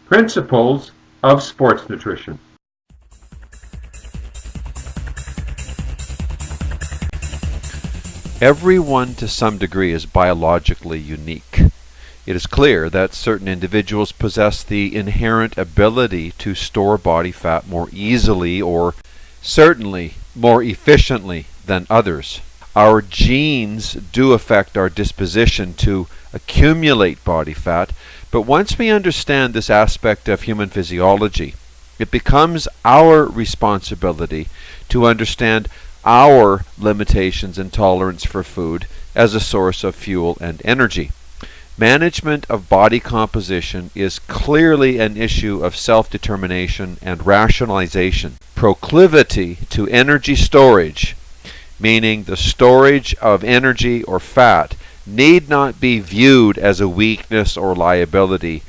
Principles of sports nutrition. Everyone to some degree is biologically unique. It is clear that certain individuals possess the inherent ability to store body fat more easily or certainly more efficiently than others. Our genes do affect our disposition to accumulate body fat, but once we understand this aspect of human physiology, it becomes our responsibility to understand our limitations and tolerance for food as a source of fuel and energy. Management of body composition is clearly an issue of self-determination and rationalization. Proclivity to energy storage, meaning the storage of energy or fat, need not be viewed as a weakness or liability,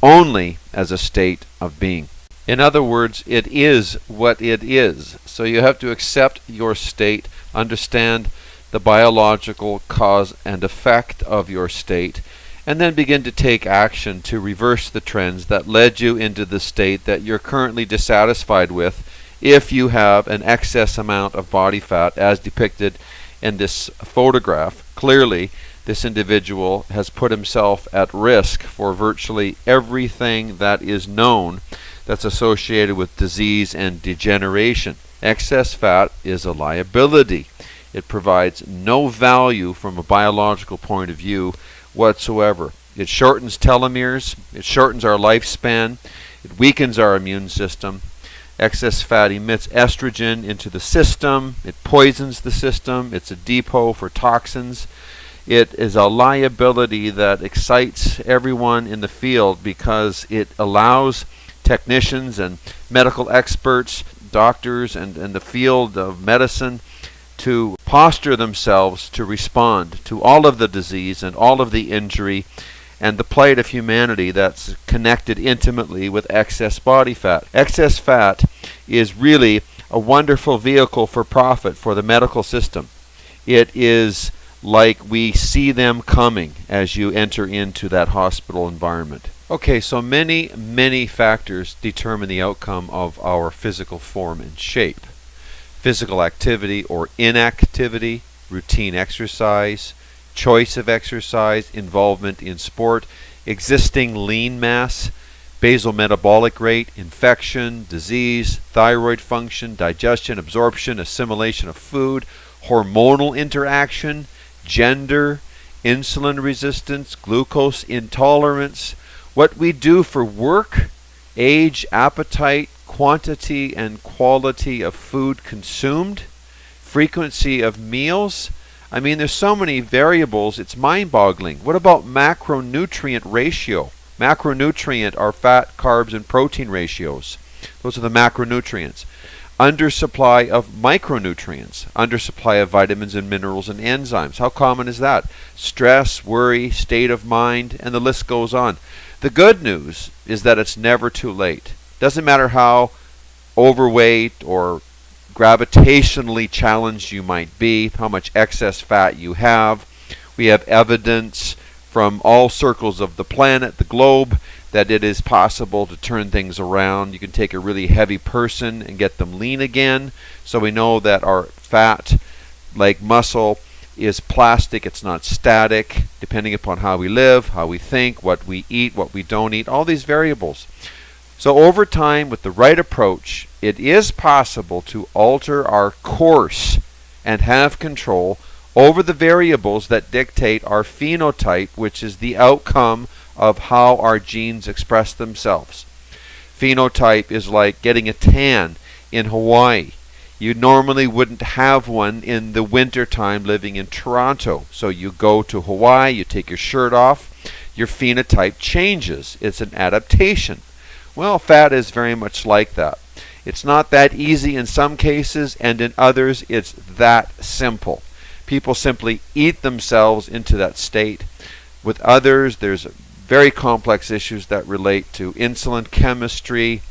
only as a state of being. In other words, it is what it is. So you have to accept your state, understand the biological cause and effect of your state, and then begin to take action to reverse the trends that led you into the state that you're currently dissatisfied with if you have an excess amount of body fat as depicted in this photograph. Clearly, this individual has put himself at risk for virtually everything that is known that's associated with disease and degeneration. Excess fat is a liability. It provides no value from a biological point of view whatsoever. It shortens telomeres, it shortens our lifespan, it weakens our immune system. Excess fat emits estrogen into the system, it poisons the system, it's a depot for toxins. It is a liability that excites everyone in the field because it allows technicians and medical experts, doctors, and the field of medicine to posture themselves to respond to all of the disease and all of the injury and the plight of humanity that's connected intimately with excess body fat. Excess fat is really a wonderful vehicle for profit for the medical system. It is like we see them coming as you enter into that hospital environment. Okay, so many factors determine the outcome of our physical form and shape. Physical activity or inactivity, routine exercise, choice of exercise, involvement in sport, existing lean mass, basal metabolic rate, infection, disease, thyroid function, digestion, absorption, assimilation of food, hormonal interaction, gender, insulin resistance, glucose intolerance, what we do for work, age, appetite, quantity and quality of food consumed, frequency of meals. I mean, there's so many variables, it's mind-boggling. What about macronutrient ratio? Macronutrient are fat, carbs, and protein ratios. Those are the macronutrients. Undersupply of micronutrients, undersupply of vitamins and minerals and enzymes. How common is that? Stress, worry, state of mind, and the list goes on. The good news is that it's never too late. Doesn't matter how overweight or gravitationally challenged you might be, how much excess fat you have. We have evidence from all circles of the planet, the globe, that it is possible to turn things around. You can take a really heavy person and get them lean again. So we know that our fat, like muscle, is plastic, it's not static, depending upon how we live, how we think, what we eat, what we don't eat, all these variables. So over time, with the right approach, it is possible to alter our course and have control over the variables that dictate our phenotype, which is the outcome of how our genes express themselves. Phenotype is like getting a tan in Hawaii. You normally wouldn't have one in the winter time living in Toronto. So you go to Hawaii, you take your shirt off, your phenotype changes. It's an adaptation. Well, fat is very much like that. It's not that easy in some cases, and in others it's that simple. People simply eat themselves into that state. With others, there's very complex issues that relate to insulin chemistry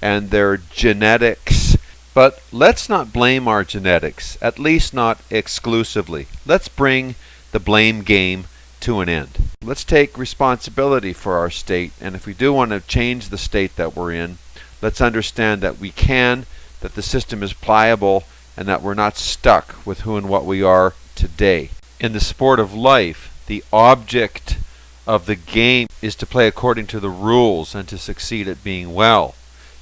and their genetics. But let's not blame our genetics, at least not exclusively. Let's bring the blame game to an end. Let's take responsibility for our state, and if we do want to change the state that we're in, let's understand that we can, that the system is pliable, and that we're not stuck with who and what we are today. In the sport of life, the object of the game is to play according to the rules and to succeed at being well.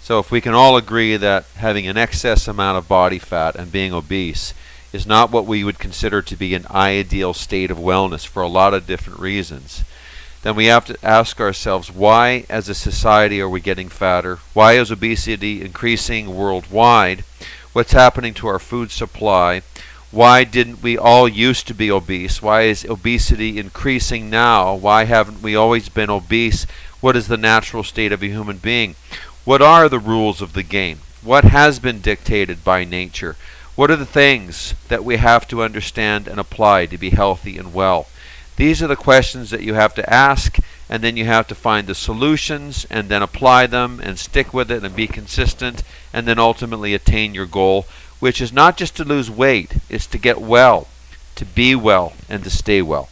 So if we can all agree that having an excess amount of body fat and being obese is not what we would consider to be an ideal state of wellness for a lot of different reasons, then we have to ask ourselves, why as a society are we getting fatter? Why is obesity increasing worldwide? What's happening to our food supply? Why didn't we all used to be obese? Why is obesity increasing now? Why haven't we always been obese? What is the natural state of a human being? What are the rules of the game? What has been dictated by nature? What are the things that we have to understand and apply to be healthy and well? These are the questions that you have to ask, and then you have to find the solutions and then apply them and stick with it and be consistent, and then ultimately attain your goal, which is not just to lose weight, it's to get well, to be well, and to stay well.